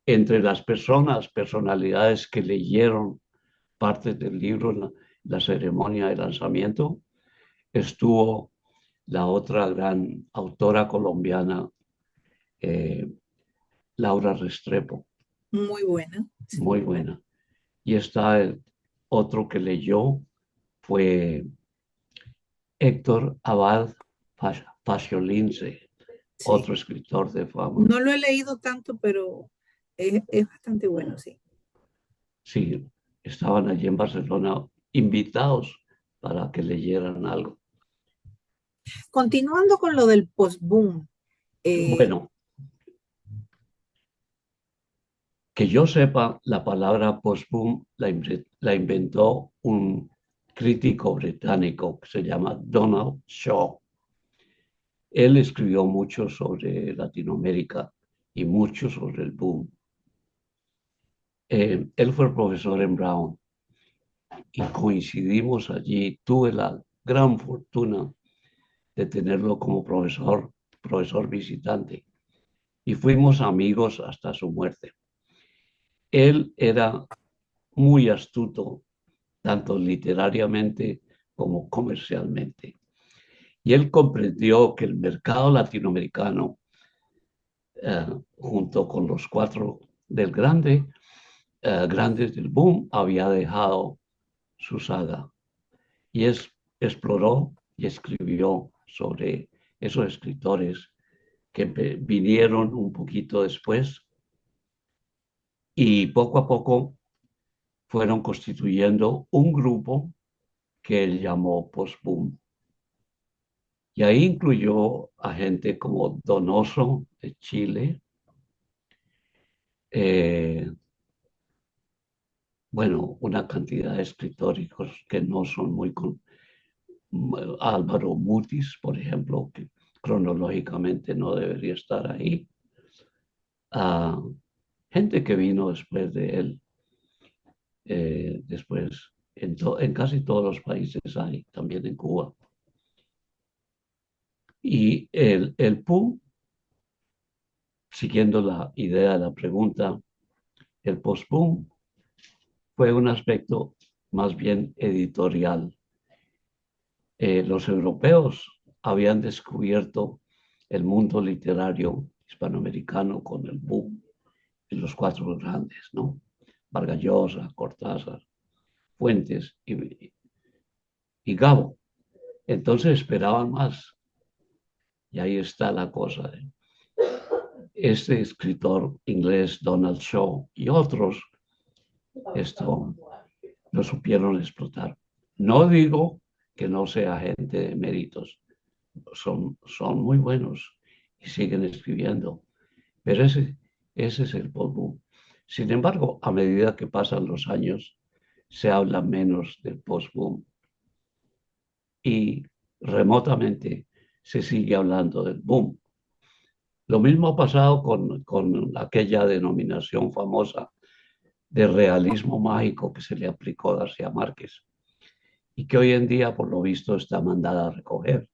Entre las personalidades que leyeron parte del libro en la ceremonia de lanzamiento, estuvo la otra gran autora colombiana, eh, Laura Restrepo, Muy buena, sí, muy muy buena. buena. Y está el otro que leyó, fue Héctor Abad Faciolince, Sí. otro escritor de fama. No lo he leído tanto, pero es bastante bueno, sí. Sí, estaban allí en Barcelona invitados para que leyeran algo. Continuando con lo del post-boom, eh, Bueno, que yo sepa, la palabra post-boom la inventó un crítico británico que se llama Donald Shaw. Él escribió mucho sobre Latinoamérica y mucho sobre el boom. Él fue profesor en Brown y coincidimos allí. Tuve la gran fortuna de tenerlo como profesor visitante. y fuimos amigos hasta su muerte. Él era muy astuto, tanto literariamente como comercialmente. Y él comprendió que el mercado latinoamericano, junto con los cuatro del grandes del boom, había dejado su saga. Y exploró y escribió sobre esos escritores que vinieron un poquito después y poco a poco fueron constituyendo un grupo que él llamó post-boom. Y ahí incluyó a gente como Donoso de Chile, eh, bueno, una cantidad de escritores que no son muy... Álvaro Mutis, por ejemplo, que cronológicamente no debería estar ahí. Gente que vino después de él, después en casi todos los países hay, también en Cuba. Y el PUM, siguiendo la idea de la pregunta, el post-PUM fue un aspecto más bien editorial. Los europeos habían descubierto el mundo literario hispanoamericano con el boom y los cuatro grandes, ¿no? Vargas Llosa, Cortázar, Fuentes y Gabo. Entonces esperaban más. Y ahí está la cosa. Este escritor inglés, Donald Shaw, y otros, esto lo supieron explotar. No digo que no sea gente de méritos, son muy buenos y siguen escribiendo, pero ese es el post-boom. Sin embargo, a medida que pasan los años, se habla menos del post-boom y remotamente se sigue hablando del boom. Lo mismo ha pasado con aquella denominación famosa de realismo mágico que se le aplicó a García Márquez y que hoy en día, por lo visto, está mandada a recoger,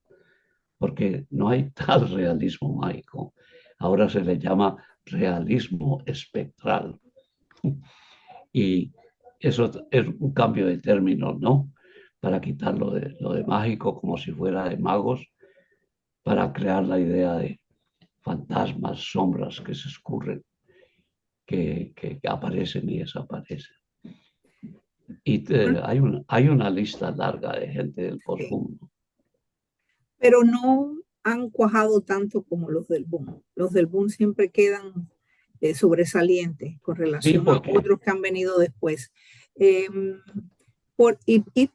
porque no hay tal realismo mágico. Ahora se le llama realismo espectral. Y eso es un cambio de términos, ¿no? Para quitar lo de mágico como si fuera de magos, para crear la idea de fantasmas, sombras que se escurren, que aparecen y desaparecen. Y Bueno, hay una lista larga de gente del sí, postmundo. pero no han cuajado tanto como los del boom. Los del boom siempre quedan sobresalientes con Sí, relación a porque, otros que han venido después. Eh, y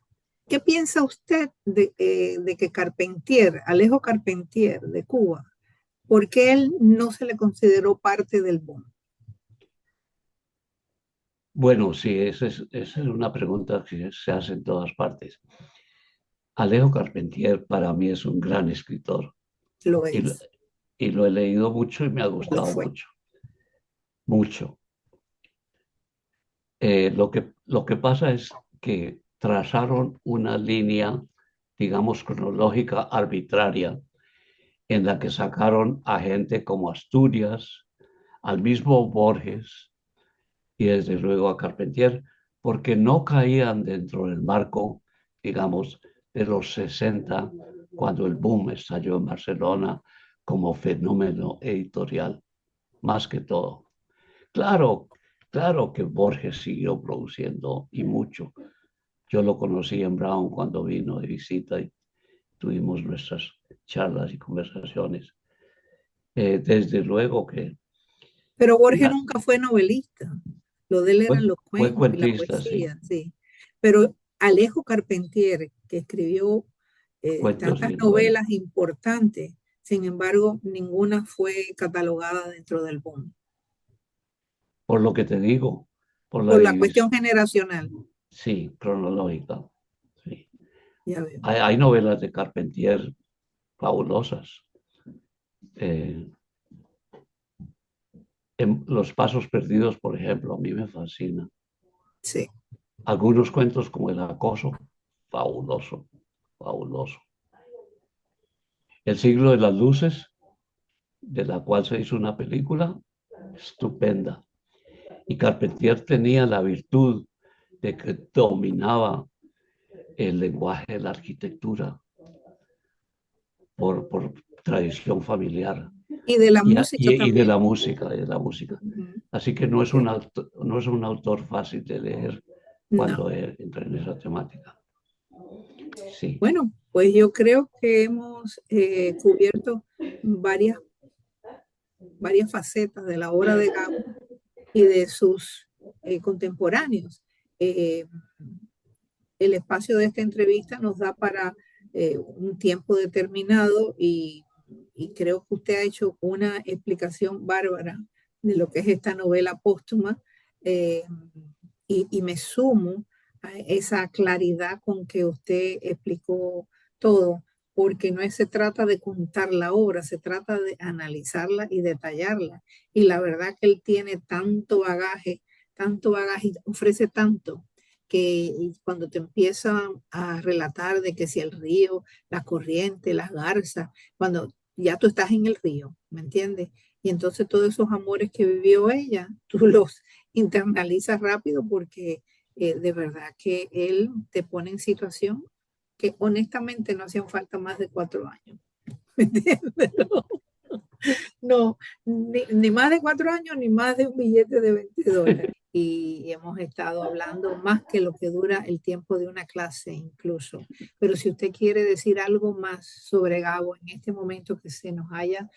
qué piensa usted de que Carpentier, Alejo Carpentier de Cuba, por qué él no se le consideró parte del boom? bueno, sí, esa es una pregunta que se hace en todas partes. Alejo Carpentier para mí es un gran escritor Lo y lo, es, y lo he leído mucho y me ha lo gustado fue. mucho, mucho. Lo que pasa es que trazaron una línea, digamos, cronológica arbitraria en la que sacaron a gente como Asturias, al mismo Borges y desde luego a Carpentier, porque no caían dentro del marco, digamos, de los 60, cuando el boom estalló en Barcelona como fenómeno editorial, más que todo. Claro, claro que Borges siguió produciendo y mucho. Yo lo conocí en Brown cuando vino de visita y tuvimos nuestras charlas y conversaciones. Desde luego que Pero Borges la, nunca fue novelista. Lo de él eran los fue cuentos y la cuentista, sí, poesía, sí. Pero Alejo Carpentier, que escribió cuentos tantas y novelas. novelas importantes, sin embargo, ninguna fue catalogada dentro del boom, Por lo que te digo, por la por la división, cuestión generacional. sí, cronológica. Sí. Ya veo. Hay novelas de Carpentier fabulosas. Eh, en Los Pasos Perdidos, por ejemplo, a mí me fascina. Sí. Algunos cuentos como El Acoso, fabuloso, fabuloso. El siglo de las luces, de la cual se hizo una película estupenda. Y Carpentier tenía la virtud de que dominaba el lenguaje de la arquitectura por tradición familiar Y de la y, música y de también. la música, de la música. Ujú. Así que no es un autor fácil de leer No. cuando entra en esa temática. Sí, Bueno, pues yo creo que hemos cubierto varias, varias facetas de la obra de Gabo y de sus contemporáneos. Eh, el espacio de esta entrevista nos da para un tiempo determinado y creo que usted ha hecho una explicación bárbara de lo que es esta novela póstuma eh, y me sumo a esa claridad con que usted explicó todo, porque no se trata de contar la obra, se trata de analizarla y detallarla. Y la verdad que él tiene tanto bagaje, ofrece tanto que cuando te empiezan a relatar de que si el río, la corriente, las garzas, cuando ya tú estás en el río, ¿me entiendes? Y entonces todos esos amores que vivió ella, tú los internalizas rápido porque de verdad que él te pone en situación que honestamente no hacían falta más de 4 años. ¿Me entiendes? No, ni más de 4 años, ni más de un billete de $20. Y hemos estado hablando más que lo que dura el tiempo de una clase incluso. Pero si usted quiere decir algo más sobre Gabo en este momento que se nos haya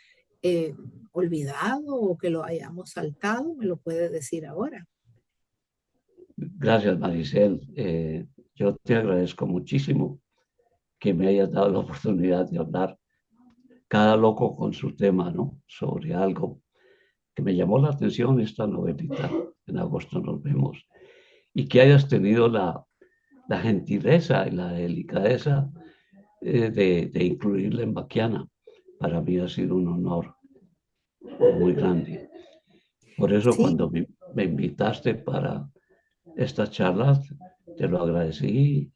eh, olvidado o que lo hayamos saltado, me lo puede decir ahora. gracias Maricel. Yo te agradezco muchísimo que me hayas dado la oportunidad de hablar cada loco con su tema, ¿no? Sobre algo que me llamó la atención esta novelita. En agosto nos vemos. Y que hayas tenido la gentileza y la delicadeza de incluirla en Baquiana. Para mí ha sido un honor muy grande. Por eso Sí, cuando me invitaste para esta charla, te lo agradecí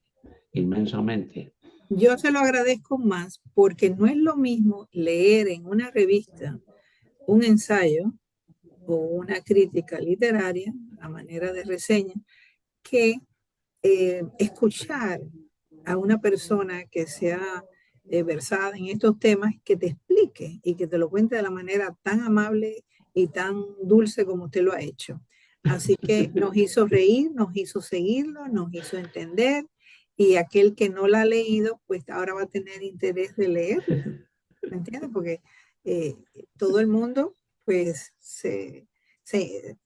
inmensamente. yo se lo agradezco más porque no es lo mismo leer en una revista un ensayo o una crítica literaria a manera de reseña que escuchar a una persona que sea versada en estos temas, que te explique y que te lo cuente de la manera tan amable y tan dulce como usted lo ha hecho. Así que nos hizo reír, nos hizo seguirlo, nos hizo entender y aquel que no la ha leído, pues ahora va a tener interés de leerla, ¿me entiendes? Porque eh, todo el mundo, pues, se, se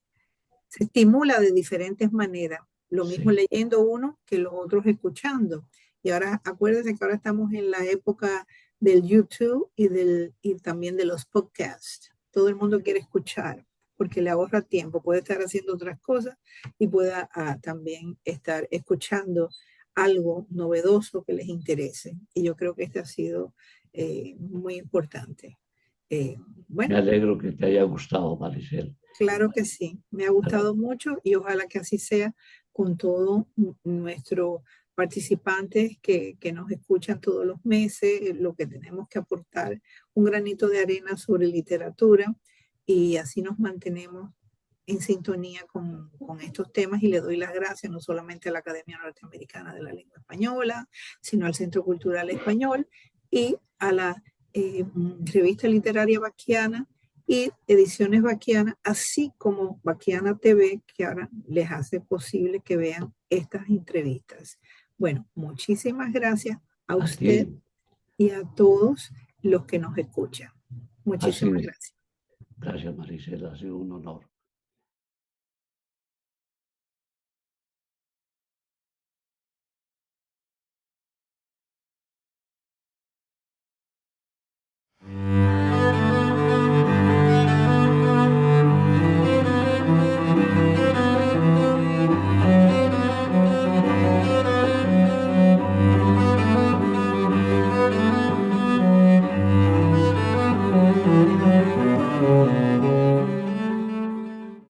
estimula de diferentes maneras. Lo mismo Sí, leyendo uno que los otros escuchando. Y ahora acuérdense que ahora estamos en la época del YouTube y también de los podcasts. Todo el mundo quiere escuchar porque le ahorra tiempo. Puede estar haciendo otras cosas y pueda también estar escuchando algo novedoso que les interese. Y yo creo que este ha sido muy importante. Eh, me bueno, alegro que te haya gustado, Maricel. claro que sí, me ha gustado mucho y ojalá que así sea con todos nuestros participantes que nos escuchan todos los meses, lo que tenemos que aportar un granito de arena sobre literatura y así nos mantenemos en sintonía con estos temas y le doy las gracias no solamente a la Academia Norteamericana de la Lengua Española, sino al Centro Cultural Español y a la revista literaria Baquiana y Ediciones Baquiana, así como Baquiana TV, que ahora les hace posible que vean estas entrevistas. Bueno, muchísimas gracias a A ti, usted y a todos los que nos escuchan. ha Muchísimas sido, gracias. gracias Maricel, ha sido un honor.